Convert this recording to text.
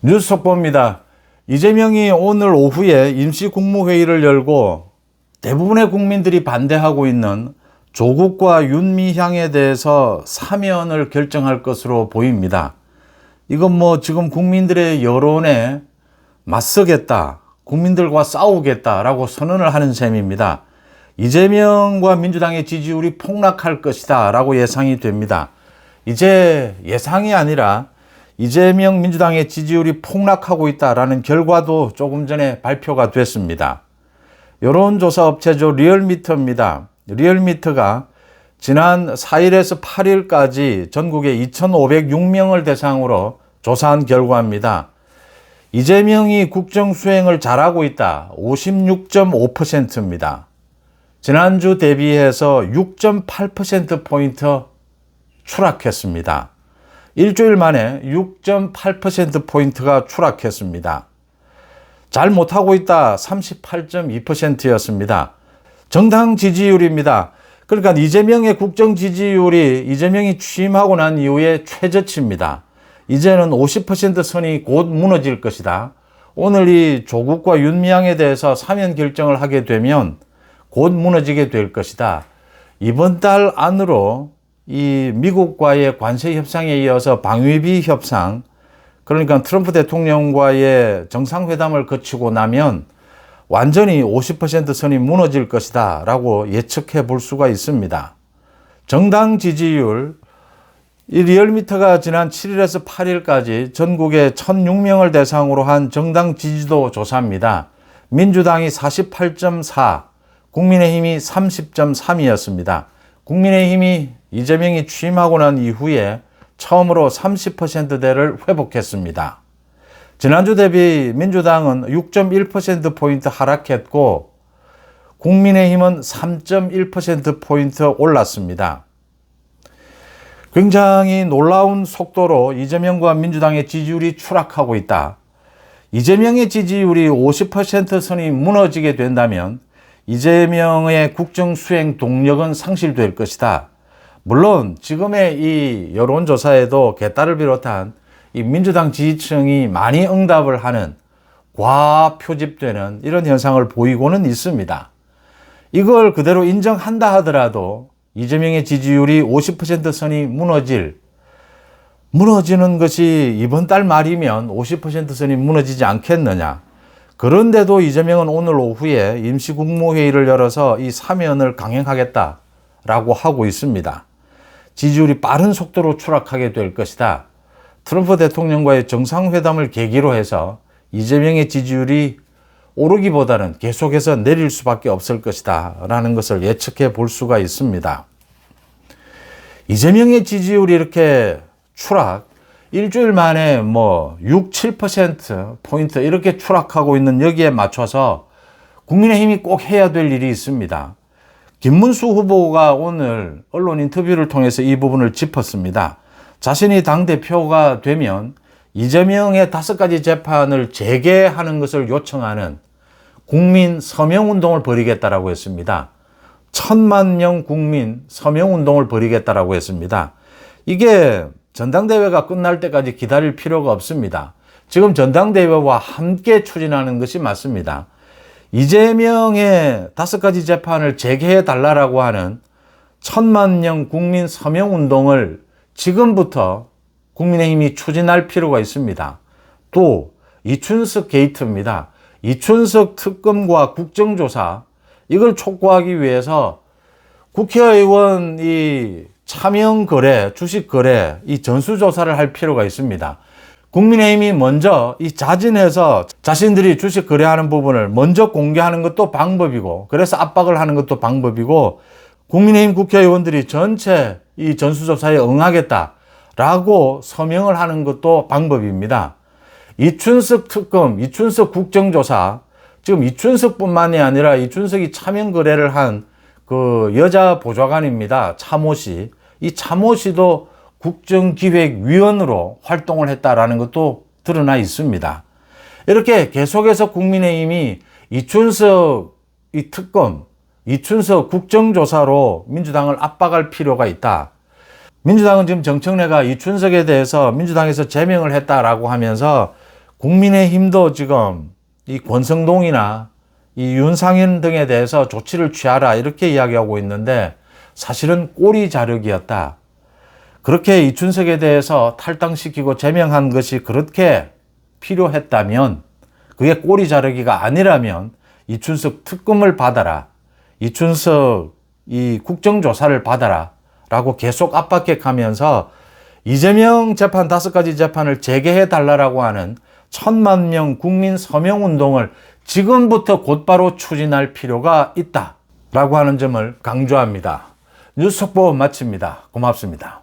뉴스 속보입니다. 이재명이 오늘 오후에 임시국무회의를 열고 대부분의 국민들이 반대하고 있는 조국과 윤미향에 대해서 사면을 결정할 것으로 보입니다. 이건 지금 국민들의 여론에 맞서겠다, 국민들과 싸우겠다라고 선언을 하는 셈입니다. 이재명과 민주당의 지지율이 폭락할 것이다 라고 예상이 됩니다. 이제 예상이 아니라 이재명 민주당의 지지율이 폭락하고 있다라는 결과도 조금 전에 발표가 됐습니다. 여론조사 업체죠. 리얼미터입니다. 리얼미터가 지난 4일에서 8일까지 전국에 2,506명을 대상으로 조사한 결과입니다. 이재명이 국정 수행을 잘하고 있다. 56.5%입니다. 지난주 대비해서 6.8%포인트 추락했습니다. 일주일 만에 6.8%포인트가 추락했습니다. 잘 못하고 있다 38.2%였습니다. 정당 지지율입니다. 그러니까 이재명의 국정 지지율이 이재명이 취임하고 난 이후에 최저치입니다. 이제는 50% 선이 곧 무너질 것이다. 오늘 이 조국과 윤미향에 대해서 사면 결정을 하게 되면 곧 무너지게 될 것이다. 이번 달 안으로 이 미국과의 관세 협상에 이어서 방위비 협상, 그러니까 트럼프 대통령과의 정상회담을 거치고 나면 완전히 50% 선이 무너질 것이다 라고 예측해 볼 수가 있습니다. 정당 지지율, 이 리얼미터가 지난 7일에서 8일까지 전국에 1,006명을 대상으로 한 정당 지지도 조사입니다. 민주당이 48.4, 국민의힘이 30.3이었습니다. 국민의힘이 이재명이 취임하고 난 이후에 처음으로 30%대를 회복했습니다. 지난주 대비 민주당은 6.1%포인트 하락했고 국민의힘은 3.1%포인트 올랐습니다. 굉장히 놀라운 속도로 이재명과 민주당의 지지율이 추락하고 있다. 이재명의 지지율이 50% 선이 무너지게 된다면 이재명의 국정 수행 동력은 상실될 것이다. 물론 지금의 이 여론조사에도 개딸을 비롯한 이 민주당 지지층이 많이 응답을 하는 과표집되는 이런 현상을 보이고는 있습니다. 이걸 그대로 인정한다 하더라도 이재명의 지지율이 50% 선이 무너지는 것이 이번 달 말이면 50% 선이 무너지지 않겠느냐. 그런데도 이재명은 오늘 오후에 임시국무회의를 열어서 이 사면을 강행하겠다라고 하고 있습니다. 지지율이 빠른 속도로 추락하게 될 것이다. 트럼프 대통령과의 정상회담을 계기로 해서 이재명의 지지율이 오르기보다는 계속해서 내릴 수밖에 없을 것이다 라는 것을 예측해 볼 수가 있습니다. 이재명의 지지율이 이렇게 추락, 일주일 만에 6, 7%포인트 이렇게 추락하고 있는 여기에 맞춰서 국민의힘이 꼭 해야 될 일이 있습니다. 김문수 후보가 오늘 언론 인터뷰를 통해서 이 부분을 짚었습니다. 자신이 당대표가 되면 이재명의 5가지 재판을 재개하는 것을 요청하는 국민 서명운동을 벌이겠다라고 했습니다. 1,000만 명 국민 서명운동을 벌이겠다라고 했습니다. 이게 전당대회가 끝날 때까지 기다릴 필요가 없습니다. 지금 전당대회와 함께 추진하는 것이 맞습니다. 이재명의 5가지 재판을 재개해 달라고 하는 1,000만 명 국민 서명운동을 지금부터 국민의힘이 추진할 필요가 있습니다. 또 이춘석 게이트입니다. 이춘석 특검과 국정조사 이걸 촉구하기 위해서 국회의원 이 차명거래, 주식거래 이 전수조사를 할 필요가 있습니다. 국민의힘이 먼저 이 자진해서 자신들이 주식 거래하는 부분을 먼저 공개하는 것도 방법이고, 그래서 압박을 하는 것도 방법이고, 국민의힘 국회의원들이 전체 이 전수조사에 응하겠다라고 서명을 하는 것도 방법입니다. 이춘석 특검, 이춘석 국정조사, 지금 이춘석뿐만이 아니라 이춘석이 차명 거래를 한 그 여자 보좌관입니다. 차모 씨. 이 차모 씨도 국정기획위원으로 활동을 했다라는 것도 드러나 있습니다. 이렇게 계속해서 국민의힘이 이춘석 이 특검, 이춘석 국정조사로 민주당을 압박할 필요가 있다. 민주당은 지금 정청래가 이춘석에 대해서 민주당에서 제명을 했다라고 하면서 국민의힘도 지금 이 권성동이나 이 윤상현 등에 대해서 조치를 취하라 이렇게 이야기하고 있는데 사실은 꼬리 자르기였다. 그렇게 이춘석에 대해서 탈당시키고 제명한 것이 그렇게 필요했다면, 그게 꼬리 자르기가 아니라면 이춘석 특검을 받아라, 이춘석 이 국정조사를 받아라 라고 계속 압박해가면서 이재명 재판 5가지 재판을 재개해 달라고 하는 1,000만 명 국민 서명 운동을 지금부터 곧바로 추진할 필요가 있다 라고 하는 점을 강조합니다. 뉴스 속보 마칩니다. 고맙습니다.